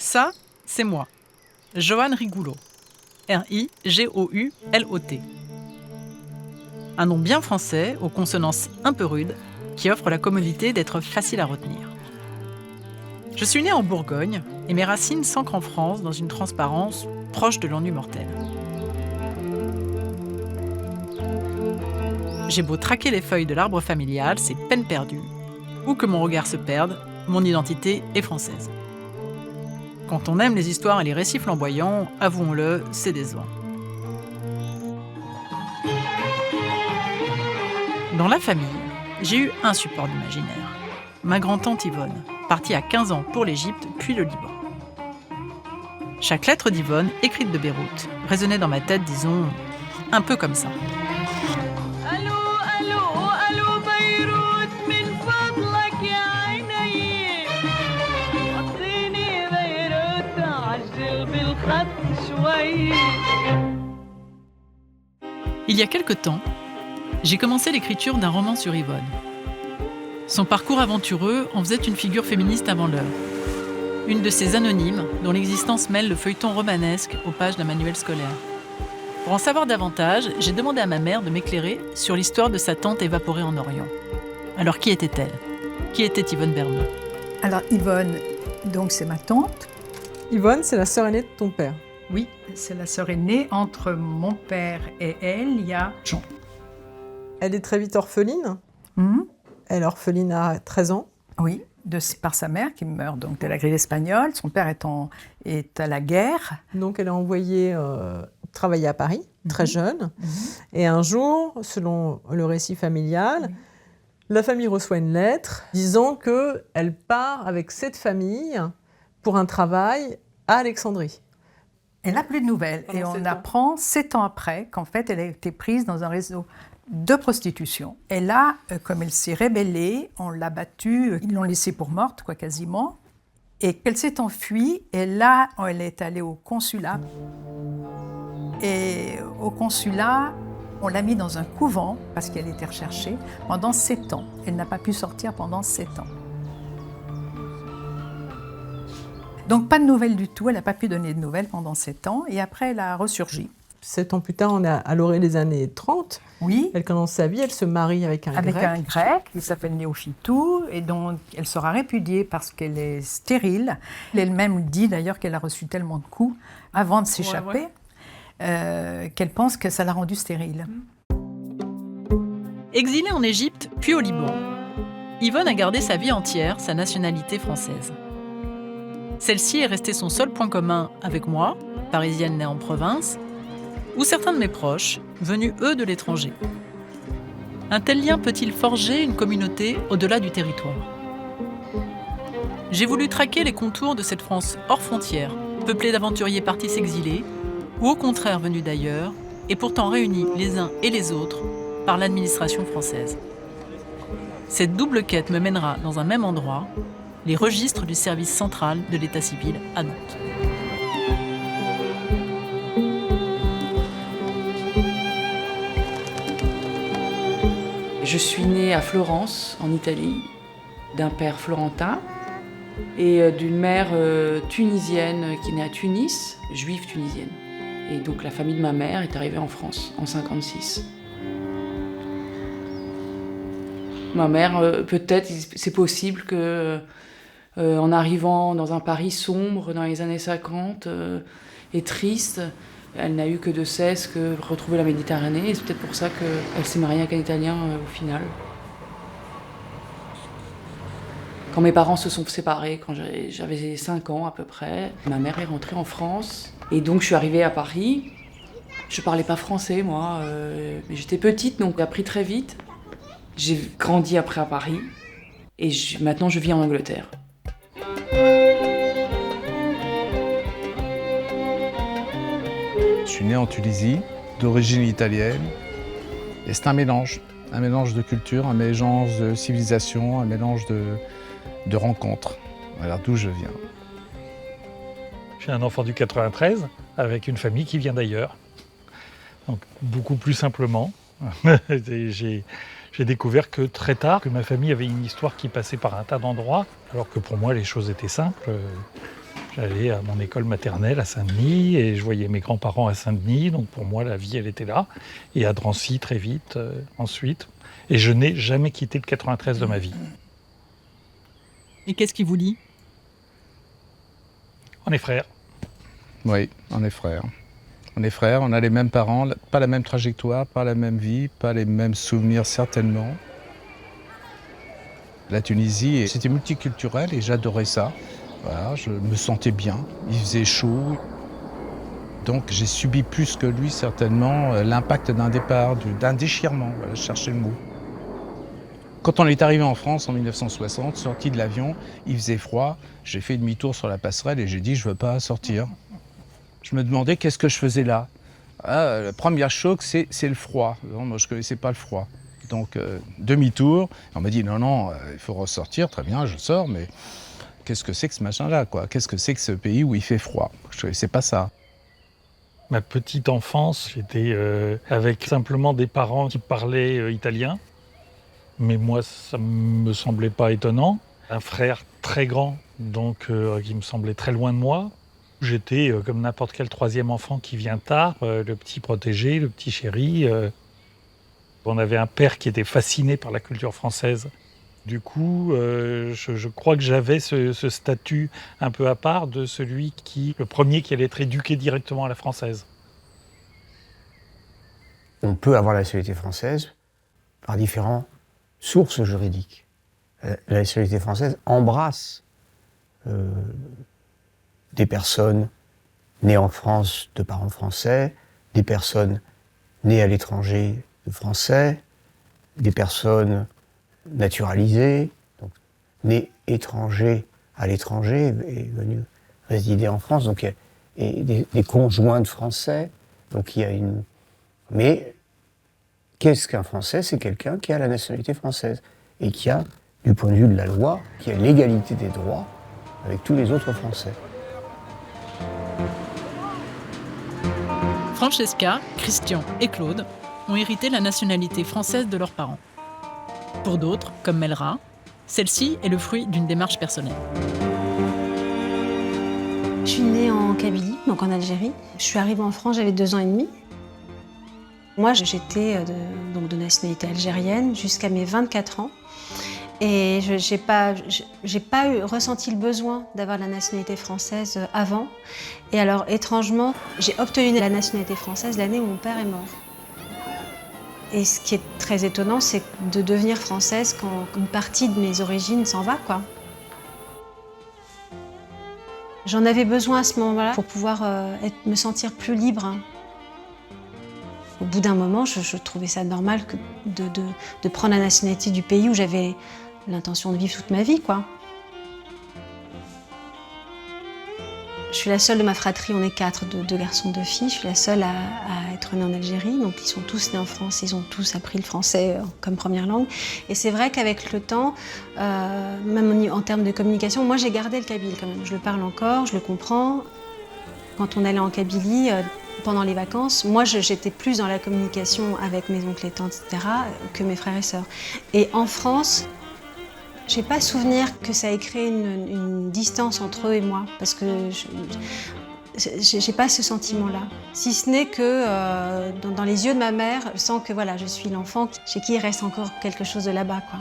Ça, c'est moi, Joanne Rigoulot. R-I-G-O-U-L-O-T. Un nom bien français, aux consonances un peu rudes, qui offre la commodité d'être facile à retenir. Je suis née en Bourgogne et mes racines s'ancrent en France dans une transparence proche de l'ennui mortel. J'ai beau traquer les feuilles de l'arbre familial, c'est peine perdue. Où que mon regard se perde, mon identité est française. Quand on aime les histoires et les récits flamboyants, avouons-le, c'est décevant. Dans la famille, j'ai eu un support d'imaginaire. Ma grand-tante Yvonne, partie à 15 ans pour l'Égypte, puis le Liban. Chaque lettre d'Yvonne, écrite de Beyrouth, résonnait dans ma tête, disons, un peu comme ça. Il y a quelque temps, j'ai commencé l'écriture d'un roman sur Yvonne. Son parcours aventureux en faisait une figure féministe avant l'heure. Une de ces anonymes dont l'existence mêle le feuilleton romanesque aux pages d'un manuel scolaire. Pour en savoir davantage, j'ai demandé à ma mère de m'éclairer sur l'histoire de sa tante évaporée en Orient. Alors qui était-elle ? Qui était Yvonne Bernaud ? Alors Yvonne, donc c'est ma tante. Yvonne, c'est la sœur aînée de ton père. Oui, c'est la sœur aînée. Entre mon père et elle, il y a Jean. Elle est très vite orpheline. Elle est orpheline à 13 ans. Oui, par sa mère qui meurt donc de la grippe espagnole. Son père est à la guerre. Donc elle est envoyée travailler à Paris, très jeune. Et un jour, selon le récit familial, la famille reçoit une lettre disant qu'elle part avec cette famille pour un travail à Alexandrie. Elle n'a plus de nouvelles. Et on apprend 7 ans après qu'en fait, elle a été prise dans un réseau de prostitution. Et là, comme elle s'est rébellée, on l'a battue, ils l'ont laissée pour morte, quoi, quasiment. Et qu'elle s'est enfuie, et là, elle est allée au consulat. Et au consulat, on l'a mise dans un couvent, parce qu'elle était recherchée, pendant 7 ans. Elle n'a pas pu sortir pendant 7 ans. Donc pas de nouvelles du tout, elle n'a pas pu donner de nouvelles pendant 7 ans, et après elle a ressurgi. 7 ans plus tard, on est à l'orée des années 30. Oui. Elle commence sa vie, elle se marie avec un Grec. Avec un Grec qui s'appelle Néophytou, et dont elle sera répudiée parce qu'elle est stérile. Elle-même dit d'ailleurs qu'elle a reçu tellement de coups avant de s'échapper qu'elle pense que ça l'a rendue stérile. Exilée en Égypte, puis au Liban, Yvonne a gardé sa vie entière sa nationalité française. Celle-ci est restée son seul point commun avec moi, parisienne née en province, ou certains de mes proches, venus eux de l'étranger. Un tel lien peut-il forger une communauté au-delà du territoire ? J'ai voulu traquer les contours de cette France hors frontières, peuplée d'aventuriers partis s'exiler, ou au contraire venus d'ailleurs, et pourtant réunis les uns et les autres par l'administration française. Cette double quête me mènera dans un même endroit, les registres du service central de l'état civil à Nantes. Je suis née à Florence, en Italie, d'un père florentin et d'une mère tunisienne qui est née à Tunis, juive tunisienne. Et donc la famille de ma mère est arrivée en France en 1956. Ma mère, peut-être, c'est possible que en arrivant dans un Paris sombre dans les années 50 et triste, elle n'a eu que de cesse que retrouver la Méditerranée, et c'est peut-être pour ça qu'elle s'est mariée avec un Italien au final. Quand mes parents se sont séparés, quand j'avais 5 ans à peu près, ma mère est rentrée en France, et donc je suis arrivée à Paris. Je parlais pas français, moi, mais j'étais petite, donc j'ai appris très vite. J'ai grandi après à Paris, et maintenant je vis en Angleterre. Je suis né en Tunisie, d'origine italienne, et c'est un mélange de culture, un mélange de civilisation, un mélange de rencontres. Voilà d'où je viens. Je suis un enfant du 93, avec une famille qui vient d'ailleurs. Donc beaucoup plus simplement. J'ai découvert que très tard, que ma famille avait une histoire qui passait par un tas d'endroits, alors que pour moi les choses étaient simples. J'allais à mon école maternelle à Saint-Denis et je voyais mes grands-parents à Saint-Denis. Donc pour moi, la vie, elle était là. Et à Drancy, très vite, ensuite. Et je n'ai jamais quitté le 93 de ma vie. Et qu'est-ce qui vous lie? On est frères. Oui, on est frères. On est frères, on a les mêmes parents, pas la même trajectoire, pas la même vie, pas les mêmes souvenirs certainement. La Tunisie, c'était multiculturel et j'adorais ça. Voilà, je me sentais bien, il faisait chaud. Donc j'ai subi plus que lui certainement l'impact d'un départ, d'un déchirement, voilà, je cherchais le mot. Quand on est arrivé en France en 1960, sorti de l'avion, il faisait froid, j'ai fait demi-tour sur la passerelle et j'ai dit je veux pas sortir. Je me demandais qu'est-ce que je faisais là. Le premier choc, c'est le froid. Non, moi, je ne connaissais pas le froid. Donc, demi-tour. On m'a dit, non, il faut ressortir. Très bien, je sors, mais qu'est-ce que c'est que ce machin-là, quoi? Qu'est-ce que c'est que ce pays où il fait froid? Je ne connaissais pas ça. Ma petite enfance, j'étais avec simplement des parents qui parlaient italien. Mais moi, ça ne me semblait pas étonnant. Un frère très grand, donc qui me semblait très loin de moi. J'étais comme n'importe quel troisième enfant qui vient tard, le petit protégé, le petit chéri. On avait un père qui était fasciné par la culture française. Du coup, je crois que j'avais ce statut un peu à part de celui le premier qui allait être éduqué directement à la française. On peut avoir la nationalité française par différentes sources juridiques. La nationalité française embrasse des personnes nées en France de parents français, des personnes nées à l'étranger de français, des personnes naturalisées, donc nées étrangers à l'étranger et venues résider en France, donc et des conjoints de français. Donc il y a une. Mais qu'est-ce qu'un Français? C'est quelqu'un qui a la nationalité française et qui a, du point de vue de la loi, qui a l'égalité des droits avec tous les autres Français. Francesca, Christian et Claude ont hérité la nationalité française de leurs parents. Pour d'autres, comme Melra, celle-ci est le fruit d'une démarche personnelle. Je suis née en Kabylie, donc en Algérie. Je suis arrivée en France, j'avais 2 ans et demi. Moi, j'étais de nationalité algérienne jusqu'à mes 24 ans. Et je n'ai pas ressenti le besoin d'avoir la nationalité française avant. Et alors, étrangement, j'ai obtenu la nationalité française l'année où mon père est mort. Et ce qui est très étonnant, c'est de devenir française quand une partie de mes origines s'en va, quoi. J'en avais besoin à ce moment-là pour pouvoir me sentir plus libre. Au bout d'un moment, je trouvais ça normal de prendre la nationalité du pays où j'avais l'intention de vivre toute ma vie, quoi. Je suis la seule de ma fratrie, on est 4, 2 garçons, 2 filles. Je suis la seule à être née en Algérie, donc ils sont tous nés en France, ils ont tous appris le français comme première langue. Et c'est vrai qu'avec le temps, même en termes de communication, moi j'ai gardé le kabyle quand même. Je le parle encore, je le comprends. Quand on allait en Kabylie, pendant les vacances, moi j'étais plus dans la communication avec mes oncles et tantes, etc., que mes frères et sœurs. Et en France, j'ai pas souvenir que ça ait créé une distance entre eux et moi, parce que j'ai pas ce sentiment-là. Si ce n'est que dans les yeux de ma mère, je sens que voilà, je suis l'enfant chez qui il reste encore quelque chose de là-bas, quoi.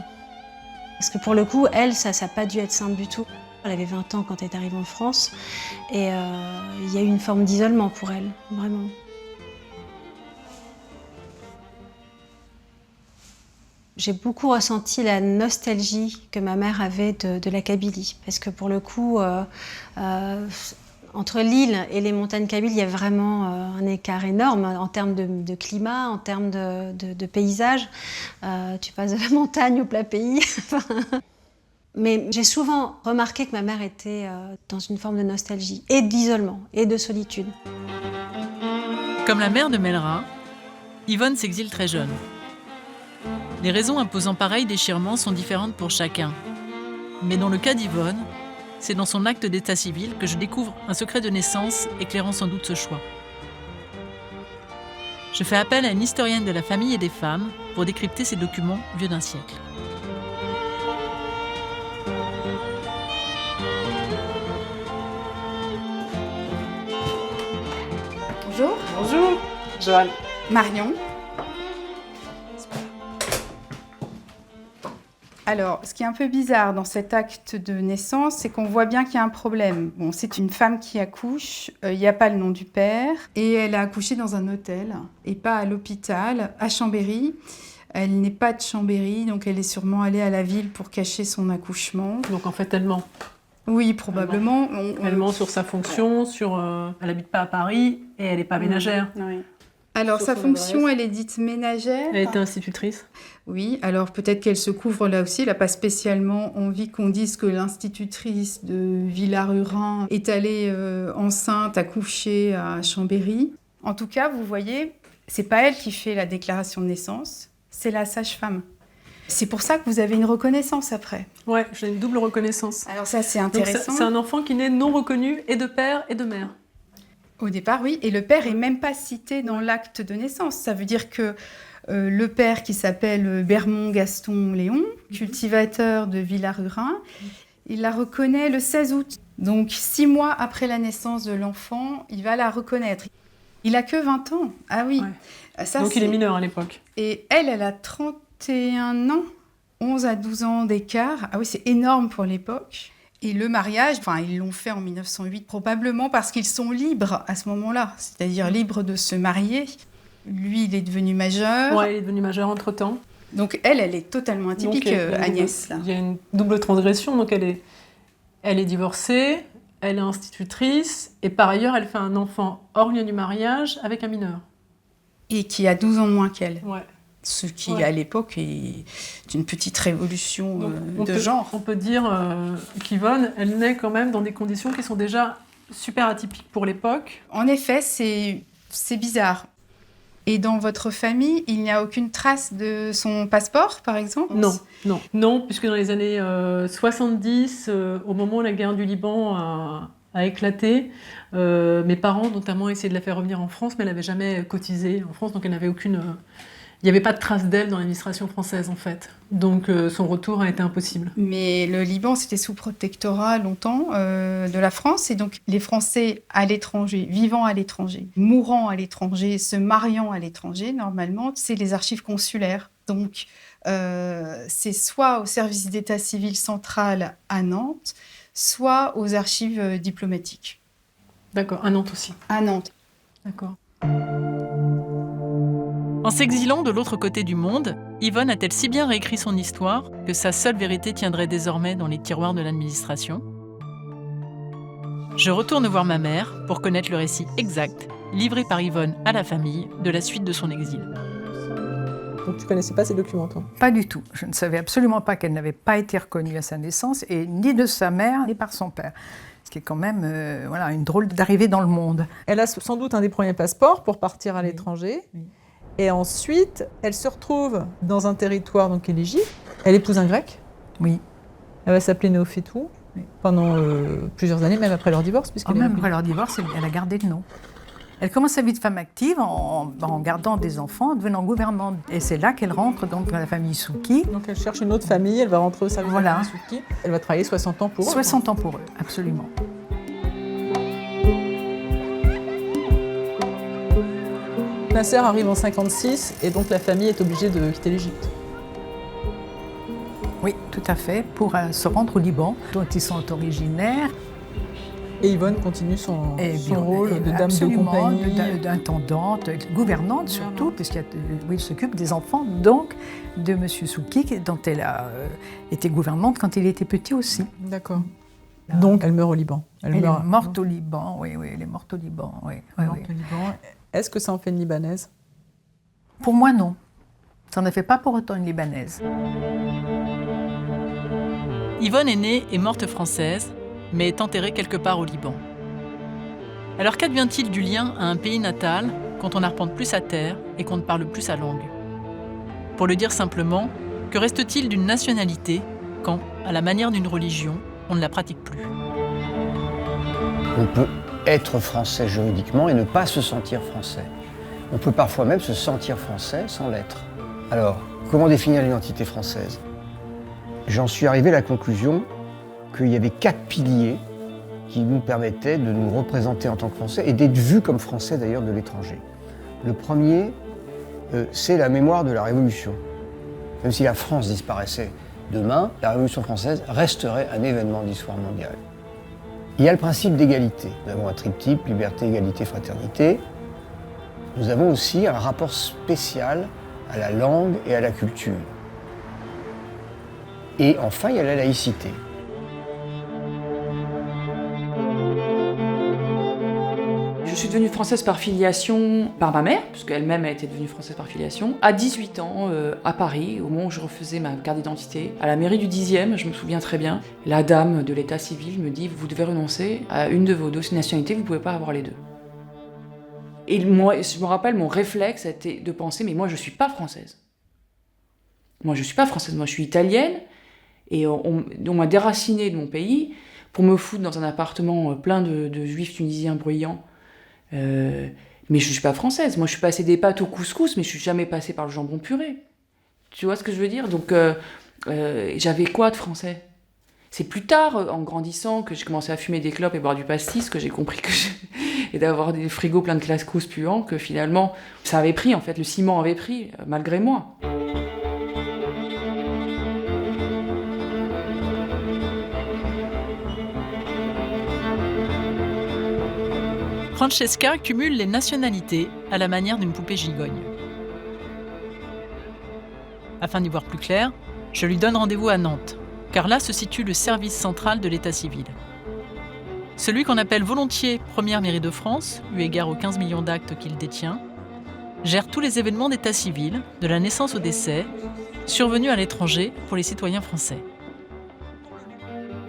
Parce que pour le coup, elle, ça n'a pas dû être simple du tout. Elle avait 20 ans quand elle est arrivée en France, et il y a eu une forme d'isolement pour elle, vraiment. J'ai beaucoup ressenti la nostalgie que ma mère avait de la Kabylie, parce que pour le coup, entre l'île et les montagnes kabyles, il y a vraiment un écart énorme en termes de climat, en termes de paysage. Tu passes de la montagne au plat pays. Mais j'ai souvent remarqué que ma mère était dans une forme de nostalgie, et d'isolement, et de solitude. Comme la mère de Melra, Yvonne s'exile très jeune. Les raisons imposant pareil déchirement sont différentes pour chacun. Mais dans le cas d'Yvonne, c'est dans son acte d'état civil que je découvre un secret de naissance éclairant sans doute ce choix. Je fais appel à une historienne de la famille et des femmes pour décrypter ces documents vieux d'un siècle. Bonjour. Bonjour, Joanne. Marion. Alors, ce qui est un peu bizarre dans cet acte de naissance, c'est qu'on voit bien qu'il y a un problème. Bon, c'est une femme qui accouche, il n'y a pas le nom du père, et elle a accouché dans un hôtel, et pas à l'hôpital, à Chambéry. Elle n'est pas de Chambéry, donc elle est sûrement allée à la ville pour cacher son accouchement. Donc en fait, elle ment. Oui, probablement. Elle ment sur sa fonction, elle n'habite pas à Paris et elle n'est pas ménagère. Oui. Alors, Sur sa son fonction, adresse. elle est dite ménagère. Elle était institutrice. Oui, alors peut-être qu'elle se couvre là aussi. Elle n'a pas spécialement envie qu'on dise que l'institutrice de Villarurin est allée enceinte accoucher à Chambéry. En tout cas, vous voyez, c'est pas elle qui fait la déclaration de naissance, c'est la sage-femme. C'est pour ça que vous avez une reconnaissance après. Ouais, j'ai une double reconnaissance. Alors ça, c'est Donc intéressant. c'est un enfant qui naît non reconnu et de père et de mère. Au départ, oui. Et le père est même pas cité dans l'acte de naissance. Ça veut dire que le père, qui s'appelle Bermond Gaston Léon, cultivateur de Villarurin, il la reconnaît le 16 août. Donc 6 mois après la naissance de l'enfant, il va la reconnaître. Il a que 20 ans. Ah oui. Ouais. Ça, Donc il est mineur à l'époque. Et elle a 31 ans, 11 à 12 ans d'écart. Ah oui, c'est énorme pour l'époque. Et le mariage, ils l'ont fait en 1908, probablement parce qu'ils sont libres à ce moment-là, c'est-à-dire libres de se marier. Lui, il est devenu majeur. Ouais, il est devenu majeur entre-temps. Donc elle est totalement atypique, Agnès. Là. Il y a une double transgression, donc elle est divorcée, elle est institutrice, et par ailleurs, elle fait un enfant hors lien du mariage avec un mineur. Et qui a 12 ans de moins qu'elle. Ouais. Ce qui, à l'époque, est une petite révolution de genre. On peut dire qu'Yvonne, elle naît quand même dans des conditions qui sont déjà super atypiques pour l'époque. En effet, c'est bizarre. Et dans votre famille, il n'y a aucune trace de son passeport, par exemple ? Non, puisque dans les années 70, au moment où la guerre du Liban a éclaté, mes parents notamment essayaient de la faire revenir en France, mais elle n'avait jamais cotisé en France, donc elle n'avait aucune... Il n'y avait pas de trace d'elle dans l'administration française, en fait. Donc, son retour a été impossible. Mais le Liban, c'était sous protectorat longtemps de la France. Et donc, les Français à l'étranger, vivant à l'étranger, mourant à l'étranger, se mariant à l'étranger, normalement, c'est les archives consulaires. Donc, c'est soit au service d'état civil central à Nantes, soit aux archives diplomatiques. D'accord, à Nantes aussi. À Nantes. D'accord. En s'exilant de l'autre côté du monde, Yvonne a-t-elle si bien réécrit son histoire que sa seule vérité tiendrait désormais dans les tiroirs de l'administration ? Je retourne voir ma mère pour connaître le récit exact, livré par Yvonne à la famille, de la suite de son exil. Donc tu ne connaissais pas ces documents, toi ? Pas du tout. Je ne savais absolument pas qu'elle n'avait pas été reconnue à sa naissance, et ni de sa mère, ni par son père. Ce qui est quand même une drôle d'arrivée dans le monde. Elle a sans doute un des premiers passeports pour partir à l'étranger. Oui. Et ensuite, elle se retrouve dans un territoire donc éligible. Elle épouse un grec. Oui. Elle va s'appeler Néophétou pendant plusieurs années, même après leur divorce. Même après leur divorce, elle a gardé le nom. Elle commence sa vie de femme active en gardant des enfants, en devenant gouvernante. Et c'est là qu'elle rentre donc, dans la famille Souki. Donc elle cherche une autre famille, elle va rentrer au service de la famille Souki. Elle va travailler 60 ans pour eux. 60 ans pour eux, absolument. Nasser arrive en 56 et donc la famille est obligée de quitter l'Égypte. Oui, tout à fait, pour se rendre au Liban, dont ils sont originaires. Et Yvonne continue son rôle de dame de compagnie. D'intendante, gouvernante surtout, puisqu'elle s'occupe des enfants donc de M. Souki, dont elle a été gouvernante quand il était petit aussi. D'accord. Donc elle meurt au Liban. Elle est morte au Liban, oui, elle est morte au Liban. Oui, morte au Liban. Est-ce que ça en fait une Libanaise ? Pour moi, non. Ça n'en fait pas pour autant une Libanaise. Yvonne est née et morte française, mais est enterrée quelque part au Liban. Alors qu'advient-il du lien à un pays natal quand on n'arpente plus sa terre et qu'on ne parle plus sa langue ? Pour le dire simplement, que reste-t-il d'une nationalité quand, à la manière d'une religion, on ne la pratique plus ? On peut être français juridiquement et ne pas se sentir français. On peut parfois même se sentir français sans l'être. Alors, comment définir l'identité française ? J'en suis arrivé à la conclusion qu'il y avait 4 piliers qui nous permettaient de nous représenter en tant que Français et d'être vus comme Français d'ailleurs de l'étranger. Le premier, c'est la mémoire de la Révolution. Même si la France disparaissait demain, la Révolution française resterait un événement d'histoire mondiale. Il y a le principe d'égalité. Nous avons un triptyque, liberté, égalité, fraternité. Nous avons aussi un rapport spécial à la langue et à la culture. Et enfin, il y a la laïcité. Je suis devenue française par filiation par ma mère, puisqu'elle-même a été devenue française par filiation, à 18 ans, à Paris, au moment où je refaisais ma carte d'identité. À la mairie du 10e, je me souviens très bien, la dame de l'état civil me dit « Vous devez renoncer à une de vos deux nationalités, vous ne pouvez pas avoir les deux ». Et moi, je me rappelle, mon réflexe était de penser « Mais moi, je ne suis pas française. Moi, je ne suis pas française, moi, je suis italienne. » Et on m'a déracinée de mon pays pour me foutre dans un appartement plein de juifs tunisiens bruyants. Mais je ne suis pas française. Moi, je suis passée des pâtes au couscous, mais je ne suis jamais passée par le jambon puré. Tu vois ce que je veux dire? Donc, j'avais quoi de français? C'est plus tard, en grandissant, que j'ai commencé à fumer des clopes et boire du pastis, que j'ai compris et d'avoir des frigos pleins de couscous puants, que finalement, ça avait pris, en fait, le ciment avait pris, malgré moi. Francesca cumule les nationalités à la manière d'une poupée gigogne. Afin d'y voir plus clair, je lui donne rendez-vous à Nantes, car là se situe le service central de l'état civil. Celui qu'on appelle volontiers première mairie de France, eu égard aux 15 millions d'actes qu'il détient, gère tous les événements d'état civil, de la naissance au décès, survenus à l'étranger pour les citoyens français.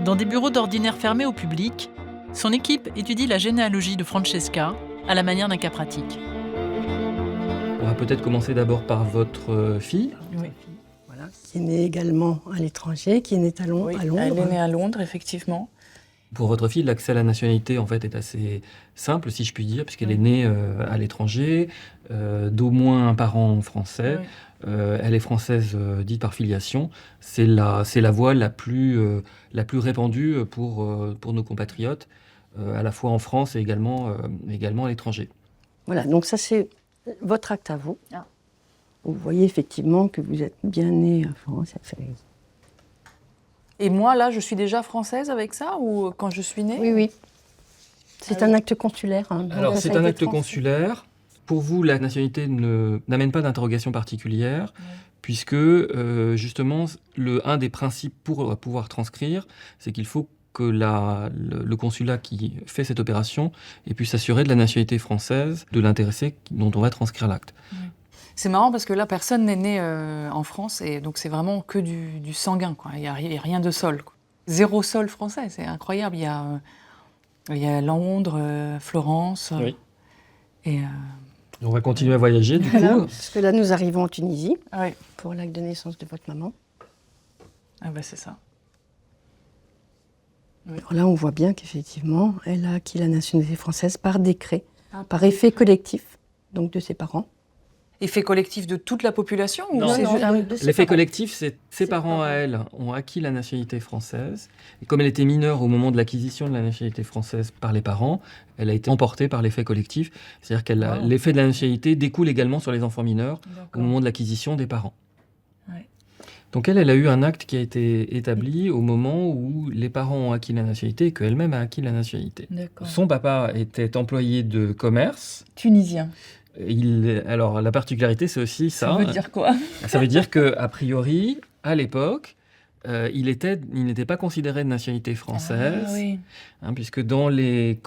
Dans des bureaux d'ordinaire fermés au public, son équipe étudie la généalogie de Francesca à la manière d'un cas pratique. On va peut-être commencer d'abord par votre fille. Oui. Voilà, qui est née également à l'étranger, qui est née à Londres. Elle est née à Londres, effectivement. Pour votre fille, l'accès à la nationalité en fait est assez simple, si je puis dire, puisqu'elle est née à l'étranger, d'au moins un parent français. Oui. Elle est française dite par filiation. C'est la voie la plus répandue pour nos compatriotes, à la fois en France et également à l'étranger. Voilà, donc ça c'est votre acte à vous. Ah. Vous voyez effectivement que vous êtes bien née en France. Et moi, là, je suis déjà française avec ça, ou quand je suis née? Oui, oui. C'est un acte consulaire. Hein, alors, c'est un acte consulaire. Pour vous, la nationalité n'amène pas d'interrogation particulière, puisque, justement, un des principes pour pouvoir transcrire, c'est qu'il faut que le consulat qui fait cette opération puisse s'assurer de la nationalité française de l'intéressé dont on va transcrire l'acte. Oui. C'est marrant parce que là, personne n'est né en France, et donc c'est vraiment que du sanguin, quoi. Il n'y a rien de sol, quoi. Zéro sol français, c'est incroyable. Il y a Londres, Florence, oui. Et... On va continuer à voyager, du coup. Parce que là, nous arrivons en Tunisie, oui. Pour l'acte de naissance de votre maman. Ah ben c'est ça. Oui. Alors là, on voit bien qu'effectivement, elle a acquis la nationalité française par décret, par effet collectif, donc de ses parents. Effet collectif de toute la population ou non, non. L'effet collectif, c'est ses parents à elle ont acquis la nationalité française. Et comme elle était mineure au moment de l'acquisition de la nationalité française par les parents, elle a été emportée par l'effet collectif. C'est-à-dire que l'effet de la nationalité découle également sur les enfants mineurs au moment de l'acquisition des parents. Ouais. Donc elle a eu un acte qui a été établi au moment où les parents ont acquis la nationalité et qu'elle-même a acquis la nationalité. Son papa était employé de commerce. Tunisien. Alors, la particularité, c'est aussi ça. Ça veut dire quoi? Ça veut dire qu'a priori, à l'époque, il n'était pas considéré de nationalité française, oui. Puisque dans les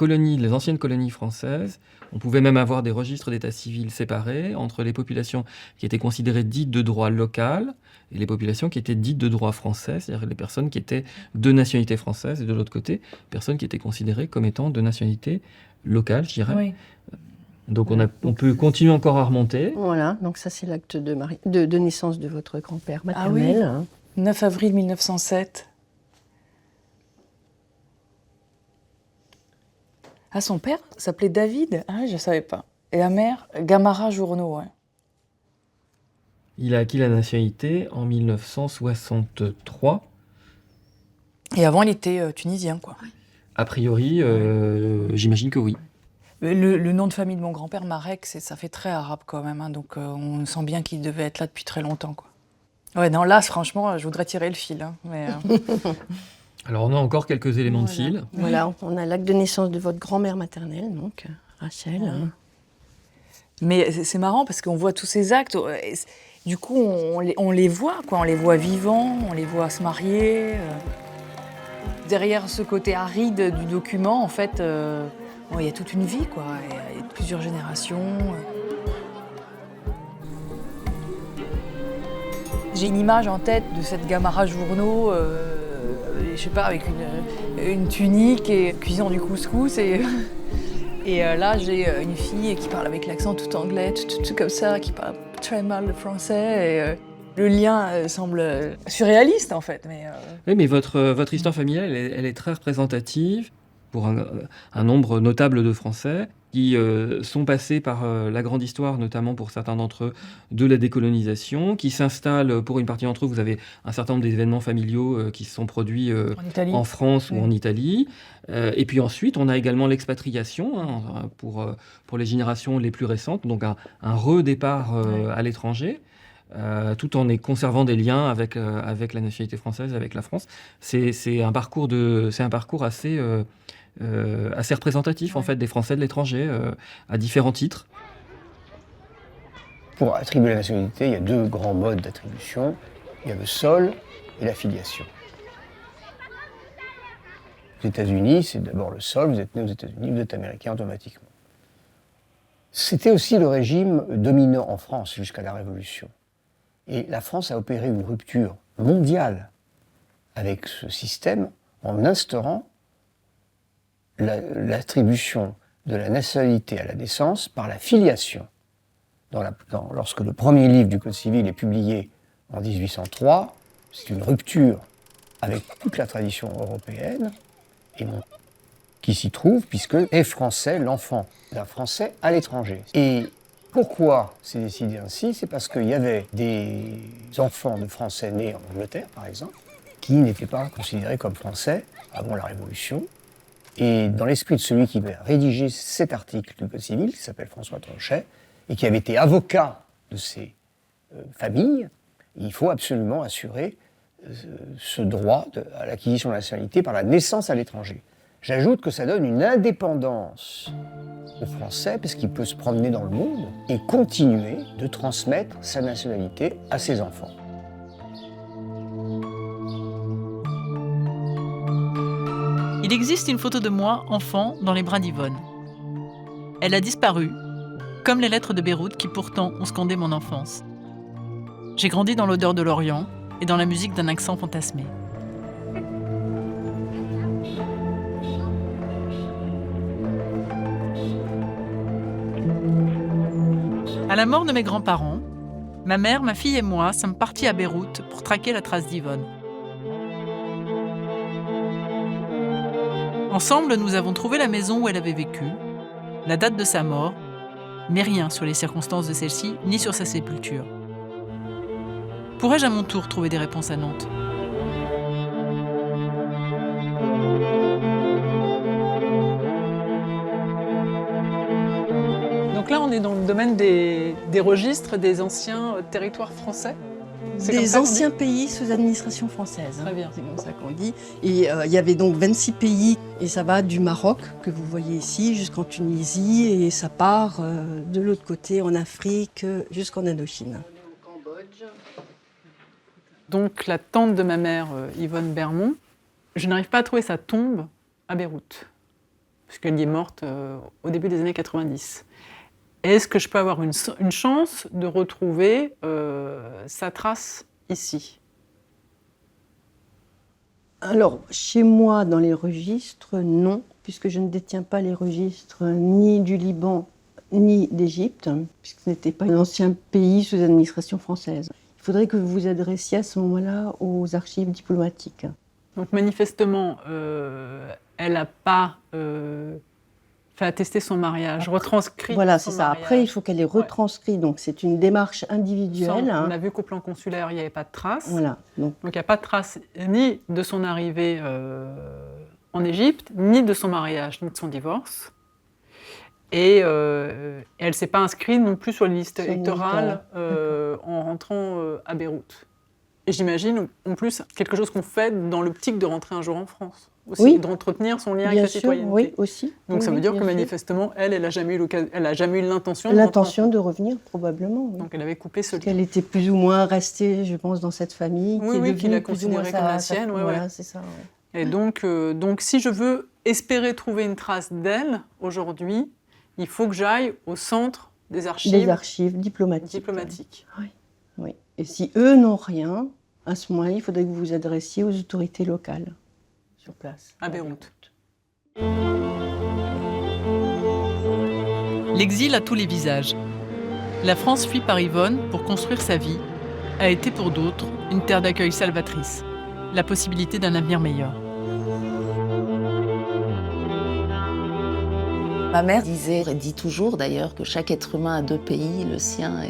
anciennes colonies françaises, on pouvait même avoir des registres d'état civil séparés entre les populations qui étaient considérées dites de droit local et les populations qui étaient dites de droit français, c'est-à-dire les personnes qui étaient de nationalité française, et de l'autre côté, personnes qui étaient considérées comme étant de nationalité locale, je dirais. Oui. Donc on peut continuer encore à remonter. Voilà, donc ça c'est l'acte de naissance de votre grand-père maternel. Ah oui. 9 avril 1907. Ah, son père s'appelait David? Ah, je ne savais pas. Et la mère, Gamara Journeau, ouais. Il a acquis la nationalité en 1963. Et avant, il était tunisien, quoi. A priori, j'imagine que oui. Le nom de famille de mon grand-père, Marek, ça fait très arabe quand même, hein, donc on sent bien qu'il devait être là depuis très longtemps, quoi. Ouais, non, là, franchement, je voudrais tirer le fil, hein, mais... Alors on a encore quelques éléments de fil. Voilà, on a l'acte de naissance de votre grand-mère maternelle, donc Rachel. Ouais. Mais c'est marrant parce qu'on voit tous ces actes, du coup on les voit, quoi. On les voit vivants, on les voit se marier. Derrière ce côté aride du document, en fait, il y a toute une vie, quoi. Il y a plusieurs générations. J'ai une image en tête de cette Gamara Journeau, je sais pas, avec une tunique et cuisant du couscous et là j'ai une fille qui parle avec l'accent tout anglais, tout comme ça, qui parle très mal le français et le lien semble surréaliste en fait. Oui, mais votre histoire familiale, elle est très représentative pour un nombre notable de Français qui sont passés par la grande histoire, notamment pour certains d'entre eux, de la décolonisation, qui s'installent, pour une partie d'entre eux, vous avez un certain nombre d'événements familiaux qui se sont produits en France ou en Italie. Et puis ensuite, on a également l'expatriation, hein, pour les générations les plus récentes, donc un redépart à l'étranger. Tout en conservant des liens avec la nationalité française, avec la France. C'est un parcours assez représentatif en fait des Français de l'étranger à différents titres. Pour attribuer la nationalité, il y a deux grands modes d'attribution. Il y a le sol et la filiation. Aux États-Unis, c'est d'abord le sol, vous êtes né aux États-Unis, vous êtes américain automatiquement. C'était aussi le régime dominant en France jusqu'à la Révolution. Et la France a opéré une rupture mondiale avec ce système en instaurant l'attribution de la nationalité à la naissance par la filiation. Lorsque le premier livre du Code civil est publié en 1803, c'est une rupture avec toute la tradition européenne qui s'y trouve, puisque est français l'enfant d'un Français à l'étranger. Et pourquoi c'est décidé ainsi? C'est parce qu'il y avait des enfants de Français nés en Angleterre, par exemple, qui n'étaient pas considérés comme Français avant la Révolution. Et dans l'esprit de celui qui a rédigé cet article du Code civil, qui s'appelle François Tronchet, et qui avait été avocat de ces familles, il faut absolument assurer ce droit à l'acquisition de la nationalité par la naissance à l'étranger. J'ajoute que ça donne une indépendance aux Français, parce qu'il peut se promener dans le monde et continuer de transmettre sa nationalité à ses enfants. Il existe une photo de moi, enfant, dans les bras d'Yvonne. Elle a disparu, comme les lettres de Beyrouth qui pourtant ont scandé mon enfance. J'ai grandi dans l'odeur de l'Orient et dans la musique d'un accent fantasmé. À la mort de mes grands-parents, ma mère, ma fille et moi sommes partis à Beyrouth pour traquer la trace d'Yvonne. Ensemble, nous avons trouvé la maison où elle avait vécu, la date de sa mort, mais rien sur les circonstances de celle-ci, ni sur sa sépulture. Pourrais-je à mon tour trouver des réponses à Nantes ? Donc là, on est dans le domaine des registres des anciens territoires français. Des anciens pays sous administration française. Très bien. C'est comme ça qu'on dit. Et il y avait donc 26 pays, et ça va du Maroc, que vous voyez ici, jusqu'en Tunisie, et ça part de l'autre côté, en Afrique, jusqu'en Indochine. Donc la tante de ma mère, Yvonne Bermond, je n'arrive pas à trouver sa tombe à Beyrouth, puisqu'elle y est morte au début des années 90. Est-ce que je peux avoir une chance de retrouver sa trace ici ? Alors, chez moi, dans les registres, non, puisque je ne détiens pas les registres ni du Liban ni d'Égypte, puisque ce n'était pas un ancien pays sous administration française. Il faudrait que vous vous adressiez à ce moment-là aux archives diplomatiques. Donc manifestement, elle n'a pas fait attester son mariage, retranscrit voilà, son c'est ça. mariage. Après, il faut qu'elle ait retranscrit. Donc, c'est une démarche individuelle. Ça, on a vu qu'au plan consulaire, il n'y avait pas de trace. Voilà. Donc il n'y a pas de trace ni de son arrivée en en Égypte, ni de son mariage, ni de son divorce. Et elle ne s'est pas inscrite non plus sur les listes électorales en rentrant à Beyrouth. Et j'imagine, en plus, quelque chose qu'on fait dans l'optique de rentrer un jour en France. Aussi, Oui. d'entretenir son lien Bien avec la sûr, citoyenneté. oui, aussi. Donc Oui, ça veut oui, dire bien que sûr. manifestement, elle n'a jamais eu l'intention L'intention de revenir, probablement. Oui. Donc elle avait coupé ce lien. Qu'elle était plus ou moins restée, je pense, dans cette famille, Oui, qui est qu'il a devenue plus ou moins considérée comme la sienne. Ouais, voilà, ouais. c'est ça. Ouais. Et donc, si je veux espérer trouver une trace d'elle aujourd'hui, il faut que j'aille au centre des archives. Des archives diplomatiques. Oui. Oui. Et si eux n'ont rien, à ce moment-là, il faudrait que vous vous adressiez aux autorités locales sur place. À Beyrouth. L'exil a tous les visages. La France fuie par Yvonne pour construire sa vie a été pour d'autres une terre d'accueil salvatrice, la possibilité d'un avenir meilleur. Ma mère disait, et dit toujours d'ailleurs, que chaque être humain a deux pays, le sien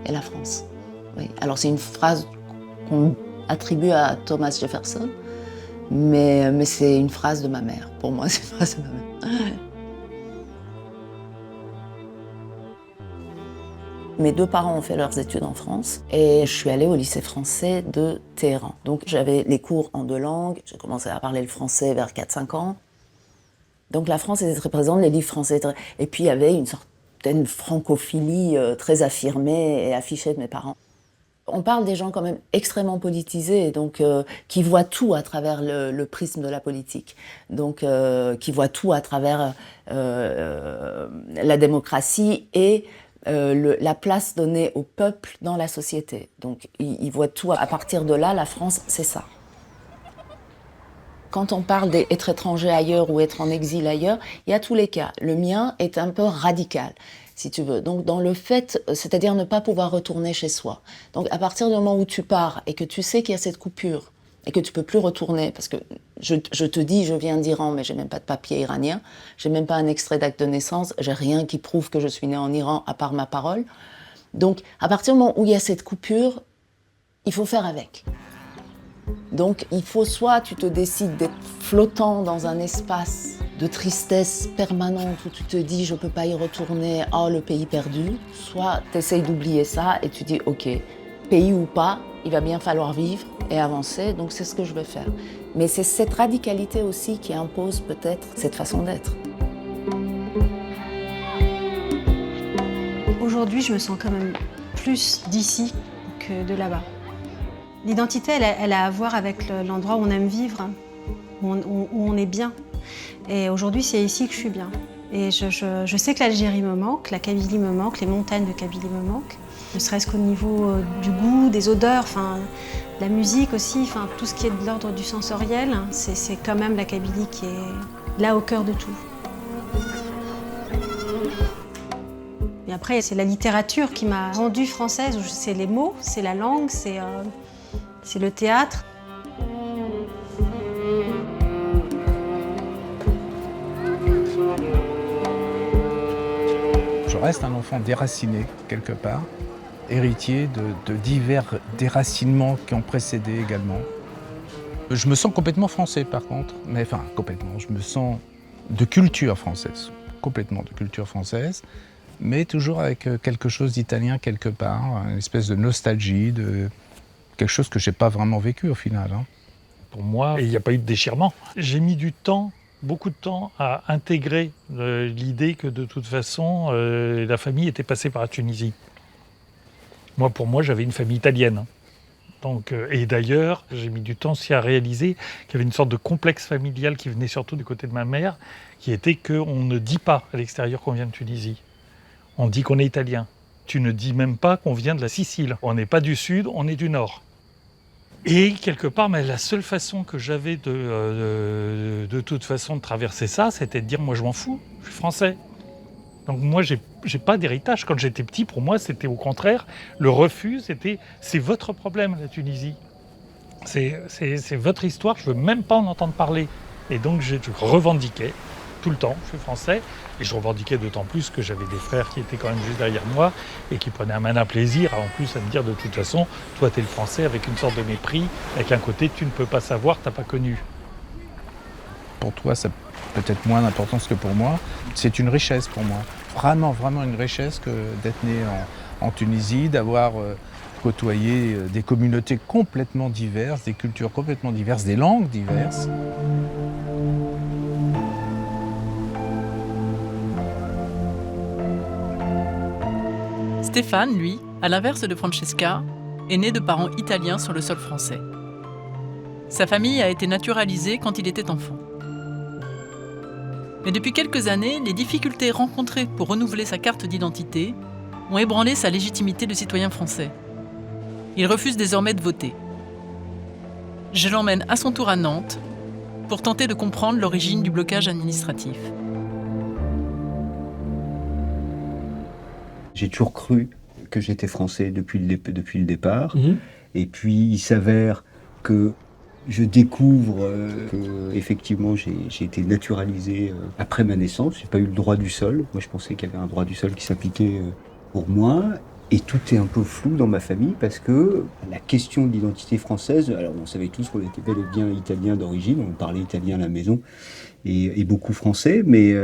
et la France. Oui. Alors c'est une phrase qu'on attribue à Thomas Jefferson, mais c'est une phrase de ma mère. Pour moi, c'est une phrase de ma mère. Mes deux parents ont fait leurs études en France et je suis allée au lycée français de Téhéran. Donc j'avais les cours en deux langues, j'ai commencé à parler le français vers 4-5 ans. Donc la France était très présente, les livres français. Et puis il y avait une certaine francophilie très affirmée et affichée de mes parents. On parle des gens quand même extrêmement politisés, donc qui voient tout à travers le prisme de la politique. Donc qui voient tout à travers la démocratie et la place donnée au peuple dans la société. Donc ils voient tout à partir de là, la France, c'est ça. Quand on parle d'être étranger ailleurs ou être en exil ailleurs, il y a tous les cas. Le mien est un peu radical, si tu veux. Donc dans le fait, c'est-à-dire ne pas pouvoir retourner chez soi. Donc à partir du moment où tu pars et que tu sais qu'il y a cette coupure et que tu peux plus retourner, parce que je te dis, je viens d'Iran, mais j'ai même pas de papier iranien, j'ai même pas un extrait d'acte de naissance, j'ai rien qui prouve que je suis née en Iran à part ma parole. Donc à partir du moment où il y a cette coupure, il faut faire avec. Donc il faut soit tu te décides d'être flottant dans un espace de tristesse permanente où tu te dis je peux pas y retourner, oh le pays perdu, soit tu essayes d'oublier ça et tu dis ok, pays ou pas, il va bien falloir vivre et avancer, donc c'est ce que je vais faire. Mais c'est cette radicalité aussi qui impose peut-être cette façon d'être. Aujourd'hui, je me sens quand même plus d'ici que de là-bas. L'identité, elle a à voir avec l'endroit où on aime vivre, où on est bien. Et aujourd'hui, c'est ici que je suis bien. Et je sais que l'Algérie me manque, la Kabylie me manque, les montagnes de Kabylie me manquent. Ne serait-ce qu'au niveau du goût, des odeurs, la musique aussi, tout ce qui est de l'ordre du sensoriel, c'est quand même la Kabylie qui est là au cœur de tout. Et après, c'est la littérature qui m'a rendue française. C'est les mots, c'est la langue, c'est le théâtre. Je reste un enfant déraciné quelque part, héritier de divers déracinements qui ont précédé également. Je me sens complètement français par contre, mais enfin complètement, je me sens de culture française, complètement de culture française, mais toujours avec quelque chose d'italien quelque part, une espèce de nostalgie, de quelque chose que je n'ai pas vraiment vécu au final. Hein. Pour moi, il n'y a pas eu de déchirement. J'ai mis du temps, beaucoup de temps, à intégrer l'idée que de toute façon, la famille était passée par la Tunisie. Pour moi, j'avais une famille italienne. Donc, et d'ailleurs, j'ai mis du temps aussi à réaliser qu'il y avait une sorte de complexe familial qui venait surtout du côté de ma mère, qui était qu'on ne dit pas à l'extérieur qu'on vient de Tunisie. On dit qu'on est italien. Tu ne dis même pas qu'on vient de la Sicile. On n'est pas du sud, on est du nord. Et quelque part, la seule façon que j'avais de toute façon de traverser ça, c'était de dire moi je m'en fous, je suis français. Donc moi j'ai pas d'héritage. Quand j'étais petit, pour moi c'était au contraire le refus, c'est votre problème la Tunisie. C'est votre histoire, je veux même pas en entendre parler. Et donc je revendiquais tout le temps, je suis français, et je revendiquais d'autant plus que j'avais des frères qui étaient quand même juste derrière moi et qui prenaient un malin plaisir en plus à me dire de toute façon, toi t'es le français, avec une sorte de mépris, avec un côté tu ne peux pas savoir, t'as pas connu. pour toi, ça a peut-être moins d'importance que pour moi. C'est une richesse pour moi. Vraiment, vraiment une richesse que d'être né en Tunisie, d'avoir côtoyé des communautés complètement diverses, des cultures complètement diverses, des langues diverses. Stéphane, lui, à l'inverse de Francesca, est né de parents italiens sur le sol français. Sa famille a été naturalisée quand il était enfant. Mais depuis quelques années, les difficultés rencontrées pour renouveler sa carte d'identité ont ébranlé sa légitimité de citoyen français. Il refuse désormais de voter. Je l'emmène à son tour à Nantes pour tenter de comprendre l'origine du blocage administratif. J'ai toujours cru que j'étais français depuis le départ. Et puis il s'avère que je découvre que effectivement j'ai été naturalisé après ma naissance. J'ai pas eu le droit du sol. Moi je pensais qu'il y avait un droit du sol qui s'appliquait pour moi. Et tout est un peu flou dans ma famille parce que la question de l'identité française, alors on savait tous qu'on était bel et bien italien d'origine, on parlait italien à la maison et beaucoup français, mais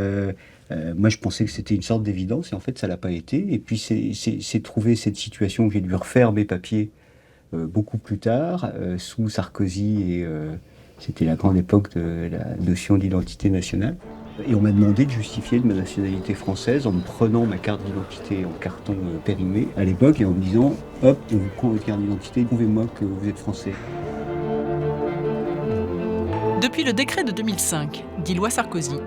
moi je pensais que c'était une sorte d'évidence et en fait ça l'a pas été. Et puis c'est trouvé cette situation où j'ai dû refaire mes papiers beaucoup plus tard, sous Sarkozy, et c'était la grande époque de la notion d'identité nationale. Et on m'a demandé de justifier de ma nationalité française en me prenant ma carte d'identité en carton périmé à l'époque et en me disant « Hop, on vous prend votre carte d'identité, prouvez-moi que vous êtes français ». Depuis le décret de 2005, dit loi Sarkozy,